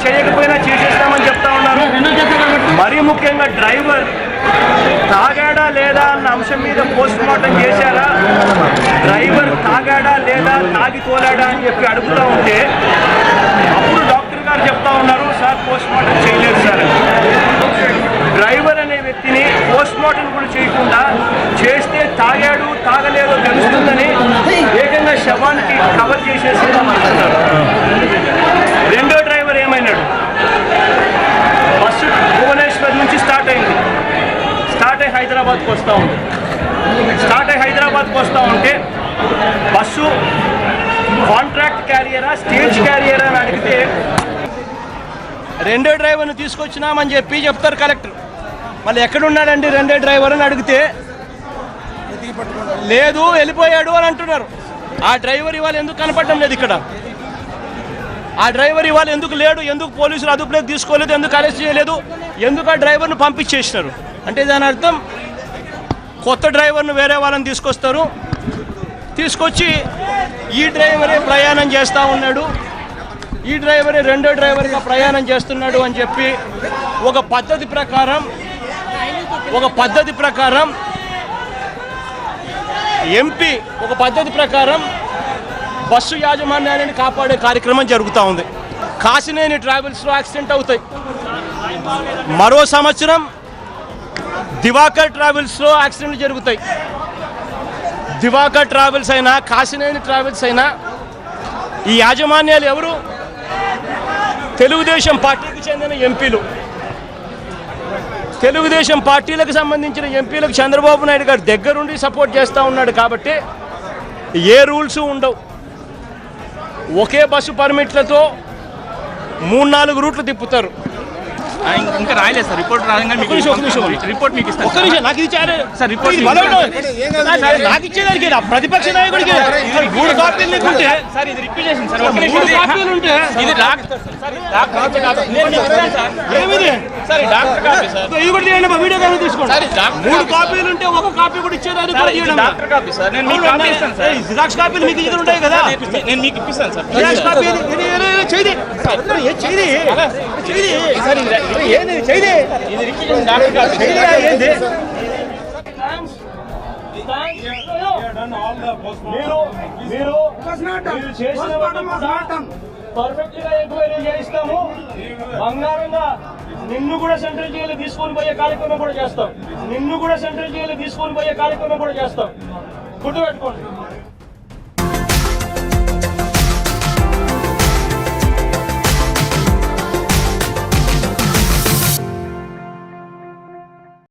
చేయకపోయినా చేసేస్తామని చెప్తా ఉన్నారు. మరీ ముఖ్యంగా డ్రైవర్ తాగాడా లేదా అన్న అంశం మీద పోస్ట్ మార్టం చేశారా, డ్రైవర్ తాగాడా లేదా తాగి తోలాడా అని చెప్పి అడుగుతూ ఉంటే అప్పుడు డాక్టర్ గారు చెప్తా ఉన్నారు, సార్ పోస్ట్ మార్టం చేయలేదు సార్. డ్రైవర్ అనే వ్యక్తిని పోస్ట్ మార్టం కూడా చేయకుండా చేస్తే తాగాడు తాగలేదో తెలుస్తుందని ఏకంగా శవానికి కవర్ చేసేసి అంటున్నారు. రెండో డ్రైవర్ ఏమైనాడు, బస్సు భువనేశ్వర్ నుంచి స్టార్ట్ అయింది, స్టార్ట్ అయ్యి హైదరాబాద్కి వస్తూ ఉంటే బస్సు కాంట్రాక్ట్ క్యారియరా స్టేజ్ క్యారియరా అని అడిగితే రెండో డ్రైవర్ని తీసుకొచ్చినామని చెప్పి చెప్తారు కలెక్టర్. మళ్ళీ ఎక్కడున్నాడండి రెండో డ్రైవర్ అని అడిగితే లేదు వెళ్ళిపోయాడు అని అంటున్నారు. ఆ డ్రైవర్ ఇవాళ ఎందుకు కనపడడం లేదు ఇక్కడ? ఆ డ్రైవర్ ఇవాళ ఎందుకు లేడు? ఎందుకు పోలీసులు అదుపులోకి తీసుకోలేదు? ఎందుకు అరెస్ట్ చేయలేదు? ఎందుకు ఆ డ్రైవర్ను పంపించేసినారు? అంటే దాని అర్థం కొత్త డ్రైవర్ను వేరే వాళ్ళని తీసుకొస్తారు, తీసుకొచ్చి ఈ డ్రైవరే ప్రయాణం చేస్తూ ఉన్నాడు, ఈ డ్రైవరే రెండో డ్రైవర్గా ప్రయాణం చేస్తున్నాడు అని చెప్పి ఒక పద్ధతి ప్రకారం ఎంపీ ఒక పద్ధతి ప్రకారం బస్సు యాజమాన్యాన్ని కాపాడే కార్యక్రమం జరుగుతూ ఉంది. కాసినేని ట్రావెల్స్లో యాక్సిడెంట్ అవుతాయి. మరో సంవత్సరం దివాకర్ ట్రావెల్స్లో యాక్సిడెంట్లు జరుగుతాయి. దివాకర్ ట్రావెల్స్ అయినా కాసినేని ట్రావెల్స్ అయినా ఈ యాజమాన్యాలు ఎవరు? తెలుగుదేశం పార్టీకి చెందిన ఎంపీలు. తెలుగుదేశం పార్టీలకు సంబంధించిన ఎంపీలకు చంద్రబాబు నాయుడు గారు దగ్గరుండి సపోర్ట్ చేస్తూ ఉన్నాడు కాబట్టి ఏ రూల్స్ ఉండవు. ఒకే బస్సు పర్మిట్లతో 3-4 రూట్లు తిప్పుతారు. ఇంకా రాయలేదు సార్, రిపోర్ట్ రాగానే రిపోర్ట్ మీకు ఇస్తాను. నాకు ఇది సార్ రిపోర్ట్ నాకు ఇచ్చేదానికి ప్రతిపక్ష నాయకుడికి 3 కాపీలు ఉంటే సార్ ఇది రిపీట్ చేసింది సార్. 3 కాపీలు ఉంటే ఇది డాక్టర్ కాపీ సార్. ఇది కూడా తీయండి, వీడియో కానీ తీసుకోండి. 3 కాపీలు ఉంటే ఒక కాపీ కూడా ఇచ్చేదాన్ని డాక్టర్ కాపీ సార్. నేను మీకు కాపీ ఇస్తాను సార్. జిరాక్స్ కాపీలు మీకు దగ్గర ఉంటాయి కదా, నేను మీకు ఇప్పిస్తాను సార్. జిరాక్స్ కాపీ ఇది రిపీట్ చేసిన డాక్టర్ కాపీ పర్ఫెక్ట్ గా ఎంక్వైరీ చేయిస్తాము. బంగారంగా నిన్ను కూడా సెంట్రల్ జైలు తీసుకొని పోయే కార్యక్రమం కూడా చేస్తాం. గుర్తుపెట్టుకోండి.